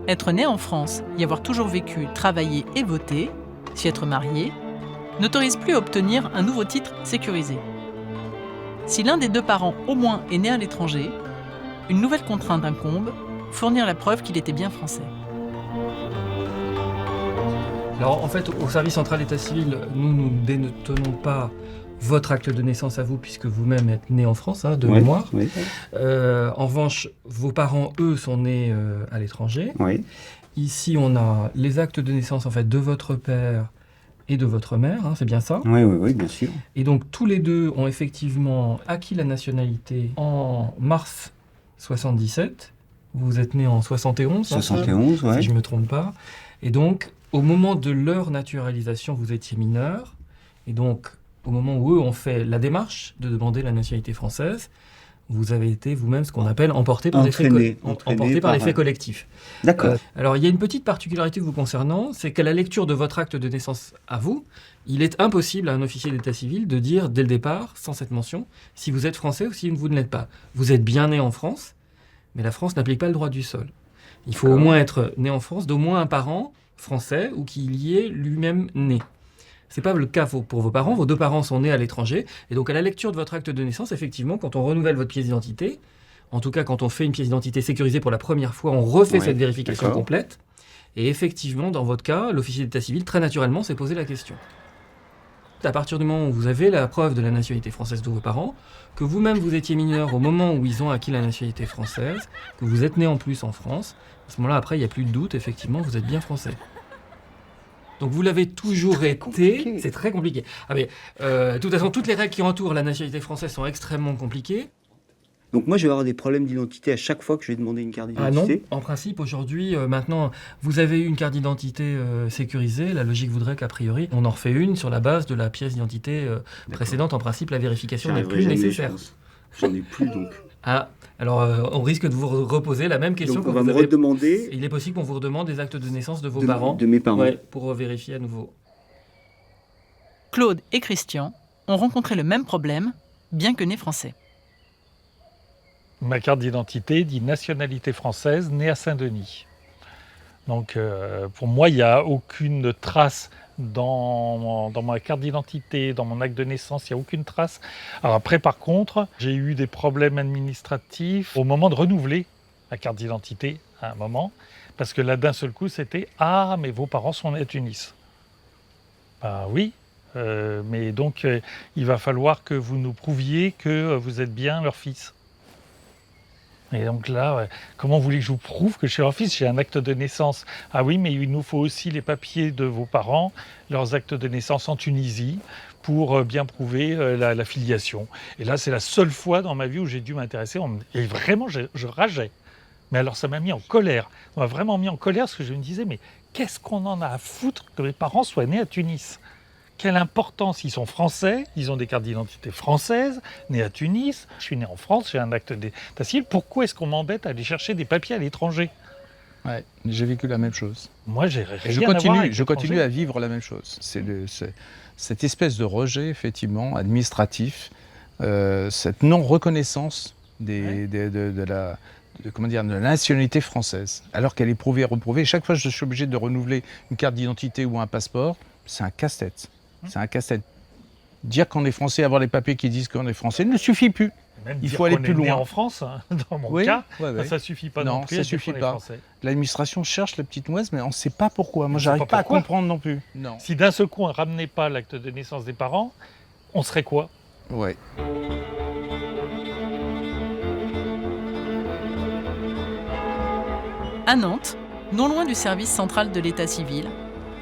être né en France, y avoir toujours vécu, travaillé et voté, s'y être marié, n'autorise plus à obtenir un nouveau titre sécurisé. Si l'un des deux parents au moins est né à l'étranger, une nouvelle contrainte incombe, fournir la preuve qu'il était bien français. Alors en fait, au service central d'état civil, nous ne détenons pas votre acte de naissance à vous, puisque vous-même êtes né en France, de mémoire. Oui. En revanche, vos parents, eux, sont nés à l'étranger. Oui. Ici, on a les actes de naissance en fait, de votre père et de votre mère, c'est bien ça? Oui, bien sûr. Et donc tous les deux ont effectivement acquis la nationalité en mars 77. Vous êtes né en 71, 71, ouais. Si je ne me trompe pas. Et donc, au moment de leur naturalisation, vous étiez mineur. Et donc, au moment où eux ont fait la démarche de demander la nationalité française, vous avez été vous-même ce qu'on appelle emporté par les faits collectifs. D'accord. Alors, il y a une petite particularité vous concernant, c'est qu'à la lecture de votre acte de naissance à vous, il est impossible à un officier d'état civil de dire dès le départ, sans cette mention, si vous êtes français ou si vous ne l'êtes pas. Vous êtes bien né en France, mais la France n'applique pas le droit du sol. Il faut au moins être né en France d'au moins un parent français ou qu'il y ait lui-même né. Ce n'est pas le cas pour vos parents. Vos deux parents sont nés à l'étranger. Et donc, à la lecture de votre acte de naissance, effectivement, quand on renouvelle votre pièce d'identité, en tout cas, quand on fait une pièce d'identité sécurisée pour la première fois, on refait cette vérification complète. Et effectivement, dans votre cas, l'officier d'état civil, très naturellement, s'est posé la question. À partir du moment où vous avez la preuve de la nationalité française de vos parents, que vous-même vous étiez mineur au moment où ils ont acquis la nationalité française, que vous êtes né en plus en France, à ce moment-là, après, il n'y a plus de doute, effectivement, vous êtes bien français. Donc vous l'avez toujours été, c'est très compliqué. Mais de toute façon, toutes les règles qui entourent la nationalité française sont extrêmement compliquées. Donc moi, je vais avoir des problèmes d'identité à chaque fois que je vais demander une carte d'identité. Non, en principe, aujourd'hui, maintenant, vous avez eu une carte d'identité sécurisée. La logique voudrait qu'a priori, on en refait une sur la base de la pièce d'identité précédente. En principe, la vérification n'est plus nécessaire. J'en ai plus, donc. Alors, on risque de vous reposer la même question. Donc on va me redemander. Il est possible qu'on vous redemande des actes de naissance de vos parents. De mes parents. Pour vérifier à nouveau. Claude et Christian ont rencontré le même problème, bien que nés français. Ma carte d'identité dit nationalité française, né à Saint-Denis. Donc pour moi, il n'y a aucune trace dans ma carte d'identité, dans mon acte de naissance, il n'y a aucune trace. Alors après, par contre, j'ai eu des problèmes administratifs au moment de renouveler la carte d'identité à un moment, parce que là, d'un seul coup, c'était « Ah, mais vos parents sont nés à Tunis ». Ben oui, mais donc il va falloir que vous nous prouviez que vous êtes bien leur fils. Et donc là, comment voulez que je vous prouve que je suis leur fils? J'ai un acte de naissance. Ah oui, mais il nous faut aussi les papiers de vos parents, leurs actes de naissance en Tunisie, pour bien prouver la filiation. Et là, c'est la seule fois dans ma vie où j'ai dû m'intéresser. Et vraiment, je rageais. Mais alors ça m'a mis en colère. Ça m'a vraiment mis en colère parce que je me disais, mais qu'est-ce qu'on en a à foutre que mes parents soient nés à Tunis ? Quelle importance, ils sont français, ils ont des cartes d'identité françaises, nés à Tunis, je suis né en France, j'ai un acte d'état civil, pourquoi est-ce qu'on m'embête à aller chercher des papiers à l'étranger ? Ouais, j'ai vécu la même chose. Moi, j'ai rien à voir avec Je continue l'étranger. à vivre la même chose. C'est cette espèce de rejet, effectivement, administratif, cette non-reconnaissance de la nationalité française, alors qu'elle est prouvée et reprouvée. Chaque fois que je suis obligé de renouveler une carte d'identité ou un passeport, c'est un casse-tête. C'est un casse-tête. Dire qu'on est français, avoir les papiers qui disent qu'on est français ne suffit plus. Même Il dire faut aller qu'on plus est né loin. en France, hein, dans mon Oui, cas, ouais. ça suffit pas non plus. Ça à dire suffit qu'on est pas. français. L'administration cherche la petite noise, mais on ne sait pas pourquoi. Moi, On sait j'arrive pas à pourquoi. comprendre non plus. Non. Si d'un seul coup on ne ramenait pas l'acte de naissance des parents, on serait quoi ? Ouais. À Nantes, non loin du service central de l'état civil,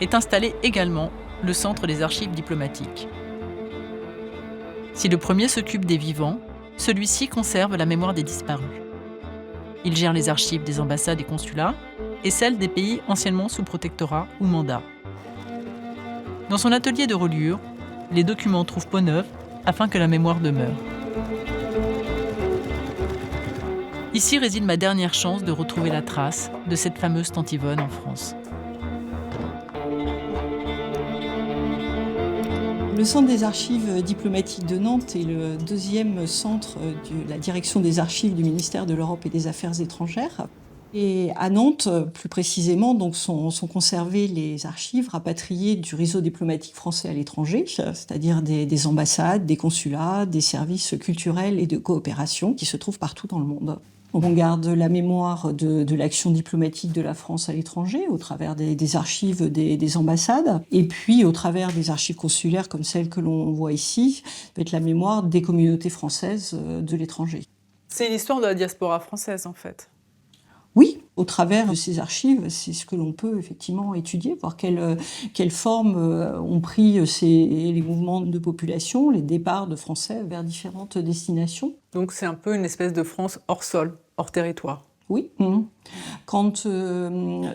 est installé également le Centre des archives diplomatiques. Si le premier s'occupe des vivants, celui-ci conserve la mémoire des disparus. Il gère les archives des ambassades et consulats et celles des pays anciennement sous protectorat ou mandat. Dans son atelier de reliure, les documents trouvent peau neuve afin que la mémoire demeure. Ici réside ma dernière chance de retrouver la trace de cette fameuse tante Yvonne en France. Le Centre des archives diplomatiques de Nantes est le deuxième centre de la direction des archives du ministère de l'Europe et des Affaires étrangères. Et à Nantes, plus précisément, donc sont conservées les archives rapatriées du réseau diplomatique français à l'étranger, c'est-à-dire des ambassades, des consulats, des services culturels et de coopération qui se trouvent partout dans le monde. On garde la mémoire de l'action diplomatique de la France à l'étranger au travers des archives des ambassades et puis au travers des archives consulaires comme celles que l'on voit ici, avec la mémoire des communautés françaises de l'étranger. C'est l'histoire de la diaspora française en fait. Oui, au travers de ces archives, c'est ce que l'on peut effectivement étudier, voir quelle forme ont pris les mouvements de population, les départs de Français vers différentes destinations. Donc c'est un peu une espèce de France hors sol, hors territoire. Oui. Quand,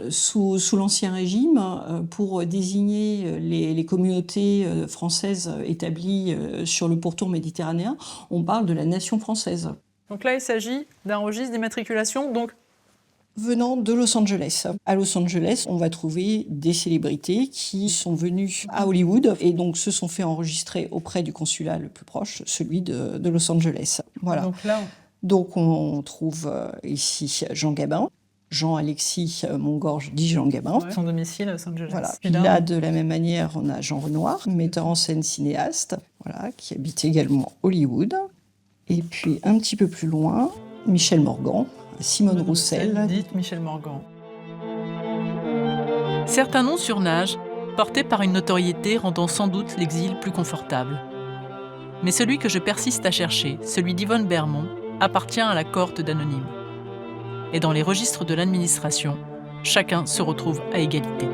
sous l'Ancien Régime, pour désigner les communautés françaises établies sur le pourtour méditerranéen, on parle de la nation française. Donc là, il s'agit d'un registre d'immatriculation, donc venant de Los Angeles. À Los Angeles, on va trouver des célébrités qui sont venues à Hollywood et donc se sont fait enregistrer auprès du consulat le plus proche, celui de Los Angeles. Voilà. Donc on trouve ici Jean Gabin, Jean-Alexis Montgorge dit Jean Gabin. Son domicile à Los Angeles. Voilà. Puis là, de la même manière, on a Jean Renoir, metteur en scène cinéaste, voilà, qui habite également Hollywood. Et puis un petit peu plus loin, Michel Morgan, Simone Roussel. Dites Michel Morgan. Certains noms surnagent, portés par une notoriété rendant sans doute l'exil plus confortable. Mais celui que je persiste à chercher, celui d'Yvonne Bermond, appartient à la cohorte d'anonymes. Et dans les registres de l'administration, chacun se retrouve à égalité.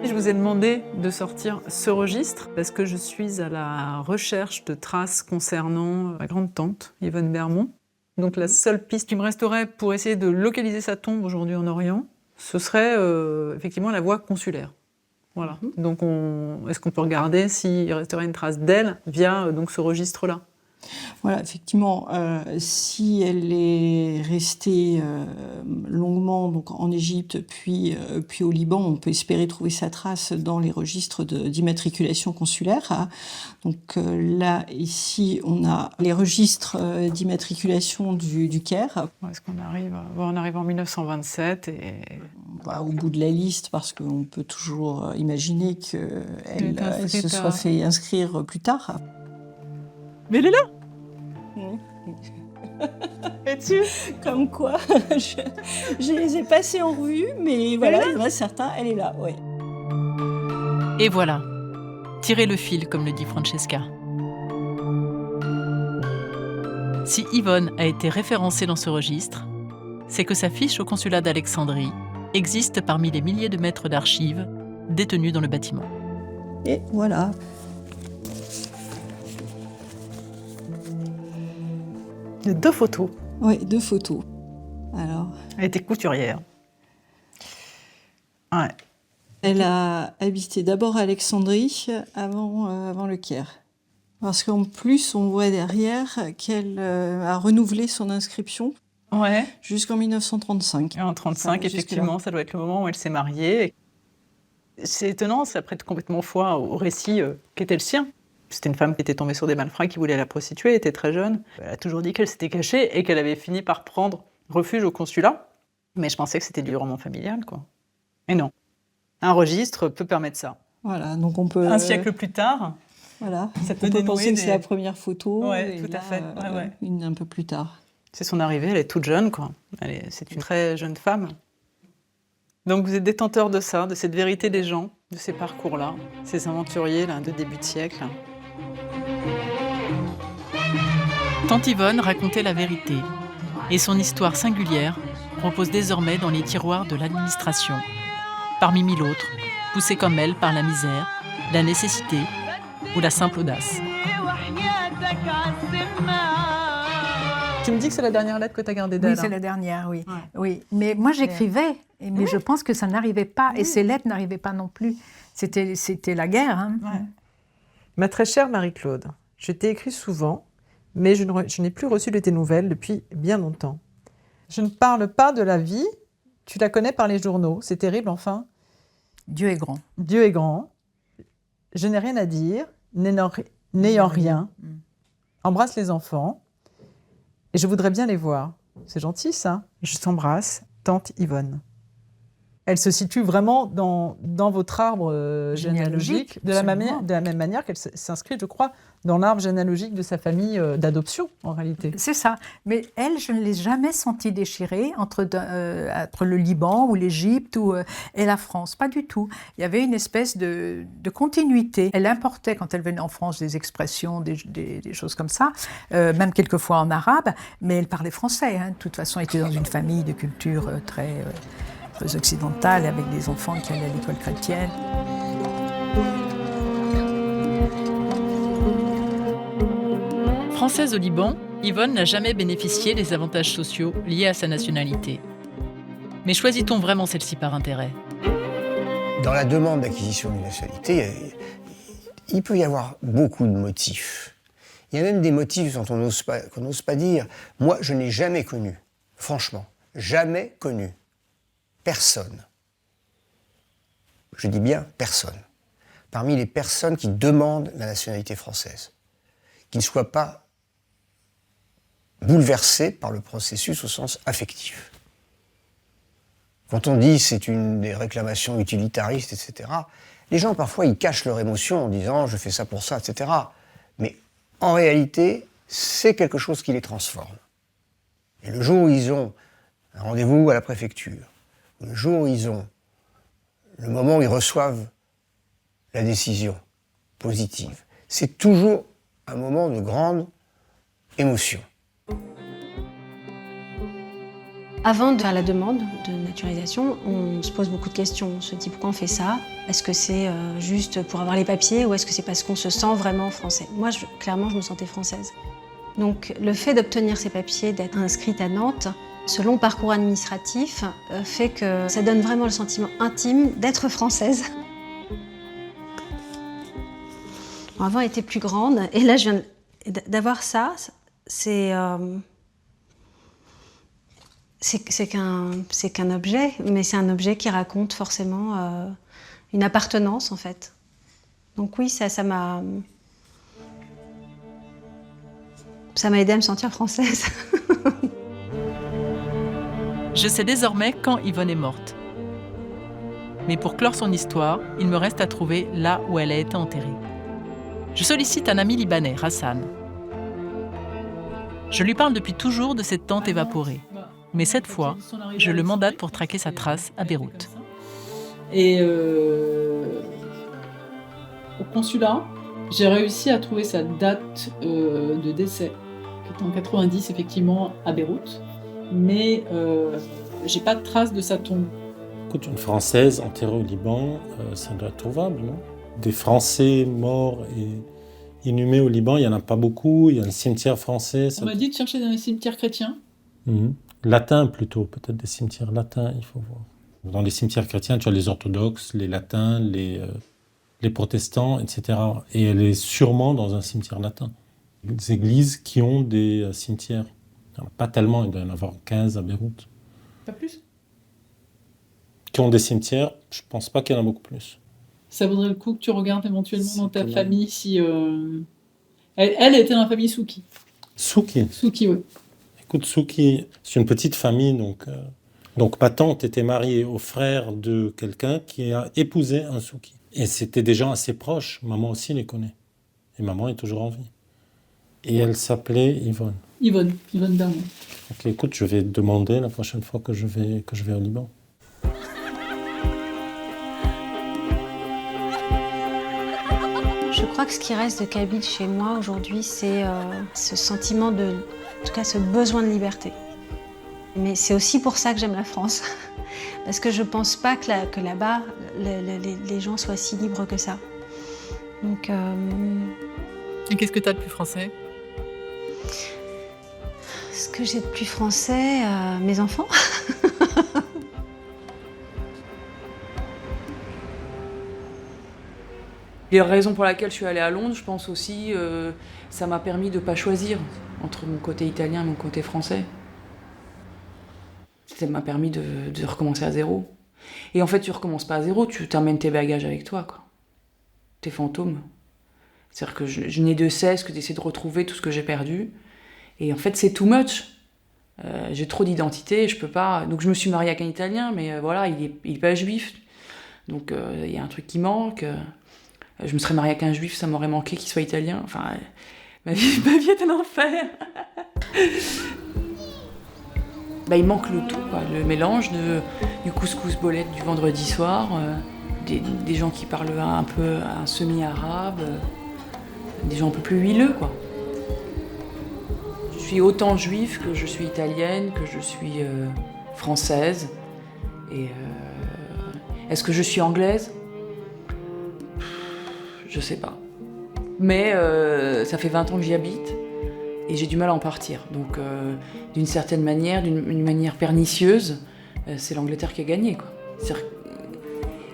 Je vous ai demandé de sortir ce registre parce que je suis à la recherche de traces concernant ma grande-tante, Yvonne Bermond. Donc la seule piste qui me resterait pour essayer de localiser sa tombe aujourd'hui en Orient, ce serait effectivement la voie consulaire. Voilà. Donc est-ce qu'on peut regarder s'il resterait une trace d'elle via donc, ce registre-là ? Voilà, effectivement, si elle est restée longuement donc, en Égypte, puis au Liban, on peut espérer trouver sa trace dans les registres d'immatriculation consulaire. Donc là, ici, on a les registres d'immatriculation du Caire. Est-ce qu'on arrive on arrive en 1927 et... Voilà, au bout de la liste, parce qu'on peut toujours imaginer qu'elle se soit fait inscrire plus tard. Mais elle est là. Es-tu ? Comme quoi, je les ai passés en revue, mais voilà, il y en a certains, elle est là, ouais. Et voilà, tirez le fil, comme le dit Francesca. Si Yvonne a été référencée dans ce registre, c'est que sa fiche au consulat d'Alexandrie existe parmi les milliers de mètres d'archives détenus dans le bâtiment. Et voilà. Il y a 2 photos. Oui, 2 photos. Alors, Elle était couturière. Ouais. elle a habité d'abord à Alexandrie avant le Caire. Parce qu'en plus, on voit derrière qu'elle a renouvelé son inscription jusqu'en 1935. En 1935, effectivement, ça doit être le moment où elle s'est mariée. C'est étonnant, ça prête complètement foi au récit qui était le sien. C'était une femme qui était tombée sur des malfrats qui voulaient la prostituer, elle était très jeune. Elle a toujours dit qu'elle s'était cachée et qu'elle avait fini par prendre refuge au consulat. Mais je pensais que c'était du roman familial, quoi. Et non. Un registre peut permettre ça. Voilà, donc on peut... Un siècle plus tard, voilà, ça peut on peut dénouer penser que c'est la première photo. Ouais, et tout à là, fait. Ouais. Une un peu plus tard. C'est son arrivée, elle est toute jeune, quoi. C'est une très jeune femme. Donc vous êtes détenteur de ça, de cette vérité des gens, de ces parcours-là, ces aventuriers là, de début de siècle. Tante Yvonne racontait la vérité, et son histoire singulière repose désormais dans les tiroirs de l'administration, parmi mille autres, poussés comme elle par la misère, la nécessité ou la simple audace. Tu me dis que c'est la dernière lettre que tu as gardée d'elle. Oui, c'est la dernière, oui. Ouais. Oui. Mais moi, j'écrivais, mais je pense que ça n'arrivait pas, et ces lettres n'arrivaient pas non plus. C'était la guerre. Hein. Ouais. Ma très chère Marie-Claude, je t'ai écrit souvent, mais je n'ai plus reçu de tes nouvelles depuis bien longtemps. Je ne parle pas de la vie, tu la connais par les journaux, c'est terrible enfin. Dieu est grand. Dieu est grand. Je n'ai rien à dire, n'ayant rien. Embrasse les enfants. Et je voudrais bien les voir. C'est gentil, ça. Je t'embrasse, tante Yvonne. Elle se situe vraiment dans votre arbre généalogique, de la même manière qu'elle s'inscrit, je crois, dans l'arbre généalogique de sa famille d'adoption, en réalité. C'est ça. Mais elle, je ne l'ai jamais sentie déchirée entre le Liban ou l'Égypte et la France. Pas du tout. Il y avait une espèce de continuité. Elle importait, quand elle venait en France, des expressions, des choses comme ça, même quelquefois en arabe, mais elle parlait français. Hein. De toute façon, elle était dans une famille de culture très occidentale, avec des enfants qui allaient à l'école chrétienne. Française au Liban, Yvonne n'a jamais bénéficié des avantages sociaux liés à sa nationalité. Mais choisit-on vraiment celle-ci par intérêt ? Dans la demande d'acquisition d'une nationalité, il peut y avoir beaucoup de motifs. Il y a même des motifs dont qu'on n'ose pas dire. Moi, je n'ai jamais connu, franchement, jamais connu personne. Je dis bien personne. Parmi les personnes qui demandent la nationalité française, qui ne soient pas bouleversées par le processus au sens affectif. Quand on dit c'est une des réclamations utilitaristes, etc., les gens parfois ils cachent leur émotion en disant je fais ça pour ça, etc. Mais en réalité, c'est quelque chose qui les transforme. Et le jour où ils ont un rendez-vous à la préfecture, le jour où ils ont le moment où ils reçoivent la décision positive, c'est toujours un moment de grande émotion. Avant de faire la demande de naturalisation, on se pose beaucoup de questions. On se dit pourquoi on fait ça ? Est-ce que c'est juste pour avoir les papiers ou est-ce que c'est parce qu'on se sent vraiment français ? Moi, clairement, je me sentais française. Donc le fait d'obtenir ces papiers, d'être inscrite à Nantes, ce long parcours administratif fait que ça donne vraiment le sentiment intime d'être française. Bon, avant, elle était plus grande et là, je viens d'avoir ça. C'est qu'un objet, mais c'est un objet qui raconte forcément une appartenance, en fait. Donc oui, ça m'a aidée à me sentir française. Je sais désormais quand Yvonne est morte. Mais pour clore son histoire, il me reste à trouver là où elle a été enterrée. Je sollicite un ami libanais, Hassan. Je lui parle depuis toujours de cette tente évaporée. Mais cette fois, je le mandate pour traquer sa trace à Beyrouth. Et au consulat, j'ai réussi à trouver sa date de décès, qui est en 90 effectivement à Beyrouth, mais j'ai pas de trace de sa tombe. Écoute, une Française enterrée au Liban, ça doit être trouvable, non ? Des Français morts Inhumés au Liban, il n'y en a pas beaucoup. Il y a un cimetière français. On m'a dit de chercher dans les cimetières chrétiens. Latins plutôt, peut-être des cimetières latins, il faut voir. Dans les cimetières chrétiens, tu as les orthodoxes, les latins, les protestants, etc. Et elle est sûrement dans un cimetière latin. Des églises qui ont des cimetières. Il n'y en a pas tellement, il doit y en avoir 15 à Beyrouth. Pas plus? Qui ont des cimetières, je ne pense pas qu'il y en a beaucoup plus. Ça vaudrait le coup que tu regardes éventuellement dans ta famille si... Elle était dans la famille Souki. Souki? Souki, oui. Écoute, Souki, c'est une petite famille, donc ma tante était mariée au frère de quelqu'un qui a épousé un Souki. Et c'était des gens assez proches, maman aussi les connaît. Et maman est toujours en vie. Et elle s'appelait Yvonne. Yvonne Darmon. Ok, écoute, je vais demander la prochaine fois que je vais au Liban. Je crois que ce qui reste de Kabyle chez moi aujourd'hui, c'est ce sentiment en tout cas ce besoin de liberté. Mais c'est aussi pour ça que j'aime la France. Parce que je pense pas que là-bas, les gens soient si libres que ça. Donc, Et qu'est-ce que tu as de plus français? Ce que j'ai de plus français, mes enfants. Les raisons pour lesquelles je suis allée à Londres, je pense aussi, ça m'a permis de ne pas choisir entre mon côté italien et mon côté français. Ça m'a permis de recommencer à zéro. Et en fait, tu recommences pas à zéro, tu t'amènes tes bagages avec toi, quoi. Tes fantômes. C'est-à-dire que je n'ai de cesse que d'essayer de retrouver tout ce que j'ai perdu. Et en fait, c'est too much. J'ai trop d'identité, je peux pas... Donc je me suis mariée avec un Italien, mais voilà, il est pas juif. Donc il y a un truc qui manque. Je me serais mariée avec un juif, ça m'aurait manqué qu'il soit italien. Enfin, ma vie est un enfer. Il manque le tout, quoi. Le mélange du couscous bolette du vendredi soir, des gens qui parlent un peu un semi-arabe, des gens un peu plus huileux, quoi. Je suis autant juive que je suis italienne, que je suis française. Et est-ce que je suis anglaise ? Je sais pas. Mais ça fait 20 ans que j'y habite et j'ai du mal à en partir. Donc d'une certaine manière, d'une manière pernicieuse, c'est l'Angleterre qui a gagné, quoi. C'est-à-dire,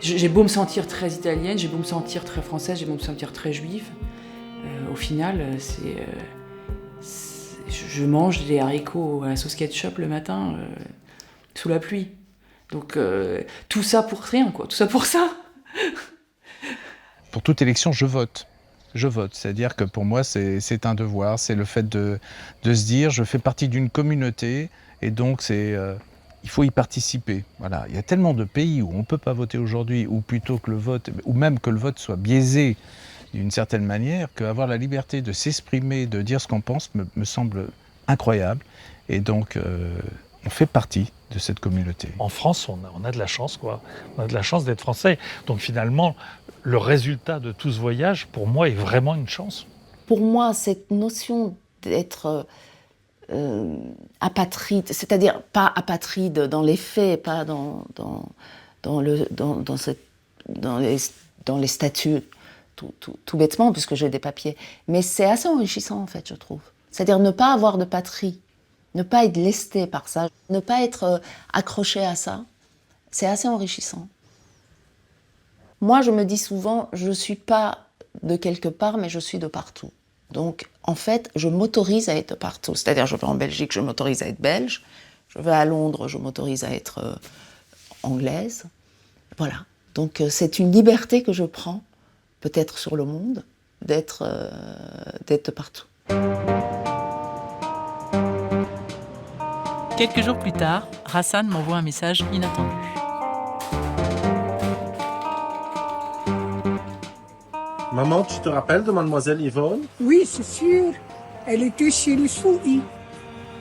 j'ai beau me sentir très italienne, j'ai beau me sentir très française, j'ai beau me sentir très juive. Au final, je mange des haricots à la sauce ketchup le matin sous la pluie. Donc tout ça pour rien, quoi. Tout ça pour ça. Pour toute élection, je vote. Je vote. C'est-à-dire que pour moi, c'est un devoir. C'est le fait de se dire, je fais partie d'une communauté et donc il faut y participer. Voilà. Il y a tellement de pays où on ne peut pas voter aujourd'hui, ou plutôt que le vote, ou même que le vote soit biaisé d'une certaine manière, qu'avoir la liberté de s'exprimer, de dire ce qu'on pense, me semble incroyable. Et donc, on fait partie de cette communauté. En France, on a de la chance, quoi. On a de la chance d'être français. Donc finalement, le résultat de tout ce voyage, pour moi, est vraiment une chance. Pour moi, cette notion d'être apatride, c'est-à-dire pas apatride dans les faits, pas dans les statuts, tout bêtement, puisque j'ai des papiers. Mais c'est assez enrichissant, en fait, je trouve. C'est-à-dire ne pas avoir de patrie, ne pas être lesté par ça, ne pas être accroché à ça, c'est assez enrichissant. Moi, je me dis souvent, je ne suis pas de quelque part, mais je suis de partout. Donc, en fait, je m'autorise à être de partout. C'est-à-dire, je vais en Belgique, je m'autorise à être belge. Je vais à Londres, je m'autorise à être anglaise. Voilà. Donc, c'est une liberté que je prends, peut-être sur le monde, d'être de partout. Quelques jours plus tard, Hassan m'envoie un message inattendu. Maman, tu te rappelles de mademoiselle Yvonne? Oui, c'est sûr. Elle était chez le Souhi.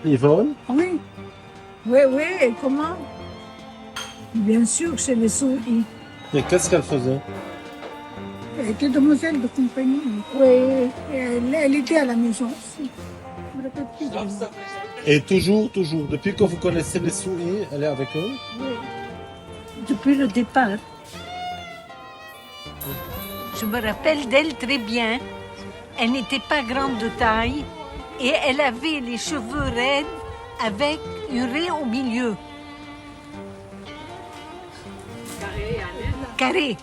Yvonne? Oui. Oui, comment? Bien sûr, chez le Souhi. Et qu'est-ce qu'elle faisait? Elle était demoiselle de compagnie. Oui, elle était à la maison aussi. Et toujours, depuis que vous connaissez les Souhi, elle est avec eux? Oui. Depuis le départ. Je me rappelle d'elle très bien. Elle n'était pas grande de taille et elle avait les cheveux raides avec une raie au milieu. Carré.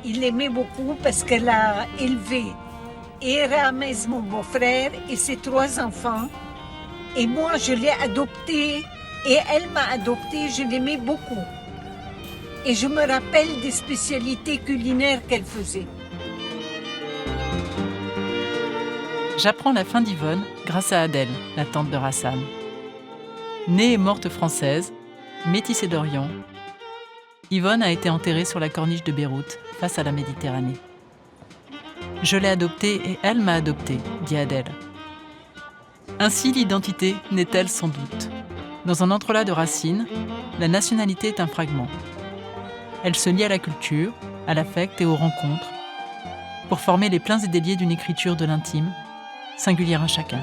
Il l'aimait beaucoup parce qu'elle a élevé Erames, mon beau-frère, et ses 3 enfants. Et moi, je l'ai adoptée et elle m'a adoptée. Je l'aimais beaucoup. Et je me rappelle des spécialités culinaires qu'elle faisait. J'apprends la fin d'Yvonne grâce à Adèle, la tante de Rassan. Née et morte française, métissée d'Orient, Yvonne a été enterrée sur la corniche de Beyrouth, face à la Méditerranée. Je l'ai adoptée et elle m'a adoptée, dit Adèle. Ainsi l'identité naît-elle sans doute. Dans un entrelac de racines, la nationalité est un fragment. Elle se lie à la culture, à l'affect et aux rencontres, pour former les pleins et déliés d'une écriture de l'intime, singulière à chacun.